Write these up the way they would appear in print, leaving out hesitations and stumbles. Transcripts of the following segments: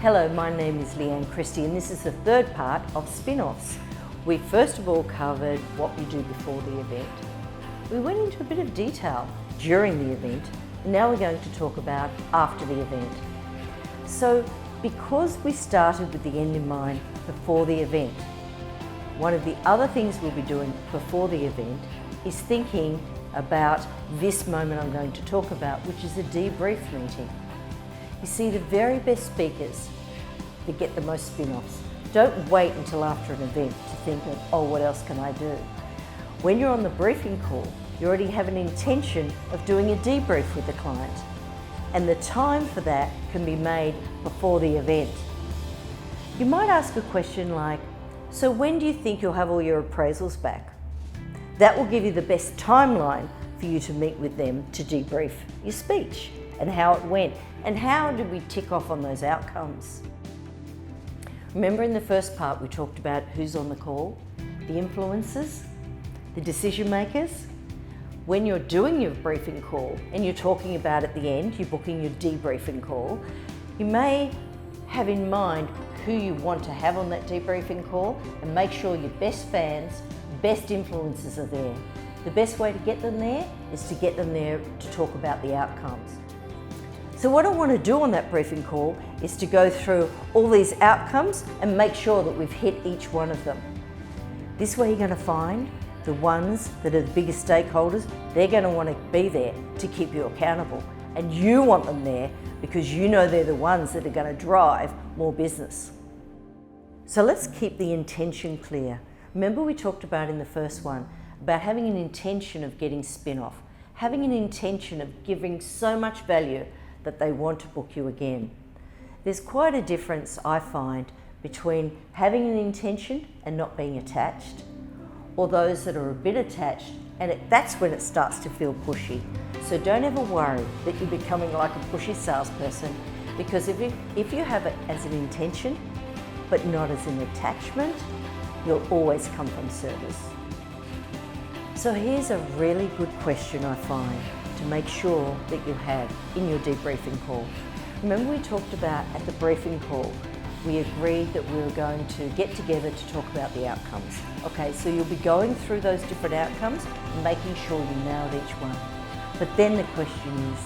Hello, my name is Leanne Christie and this is the third part of spin-offs. We first of all covered what we do before the event. We went into a bit of detail during the event, and now we're going to talk about after the event. So, because we started with the end in mind before the event, one of the other things we'll be doing before the event is thinking about this moment I'm going to talk about, which is a debrief meeting. You see, the very best speakers that get the most spin-offs don't wait until after an event to think of, oh, what else can I do? When you're on the briefing call, you already have an intention of doing a debrief with the client, and the time for that can be made before the event. You might ask a question like, so when do you think you'll have all your appraisals back? That will give you the best timeline for you to meet with them to debrief your speech and how it went and how did we tick off on those outcomes. Remember in the first part we talked about who's on the call, the influencers, the decision makers. When you're doing your briefing call and you're talking about at the end, you're booking your debriefing call, you may have in mind who you want to have on that debriefing call and make sure your best fans, best influencers are there. The best way to get them there is to get them there to talk about the outcomes. So what I want to do on that briefing call is to go through all these outcomes and make sure that we've hit each one of them. This way you're going to find the ones that are the biggest stakeholders, they're going to want to be there to keep you accountable. And you want them there because you know they're the ones that are going to drive more business. So let's keep the intention clear. Remember we talked about in the first one about having an intention of getting spin-off, having an intention of giving so much value that they want to book you again. There's quite a difference, I find, between having an intention and not being attached, or those that are a bit attached, and that's when it starts to feel pushy. So don't ever worry that you're becoming like a pushy salesperson, because if you have it as an intention, but not as an attachment, you'll always come from service. So here's a really good question I find to make sure that you have in your debriefing call. Remember we talked about at the briefing call, we agreed that we were going to get together to talk about the outcomes. Okay, so you'll be going through those different outcomes and making sure you nailed each one. But then the question is,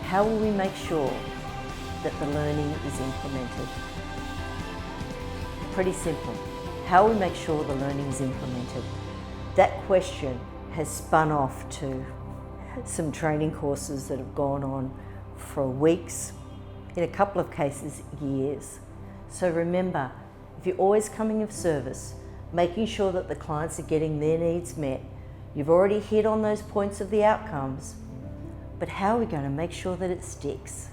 how will we make sure that the learning is implemented? Pretty simple. How will we make sure the learning is implemented? That question has spun off to some training courses that have gone on for weeks, in a couple of cases, years. So remember, if you're always coming of service, making sure that the clients are getting their needs met, you've already hit on those points of the outcomes, but how are we going to make sure that it sticks?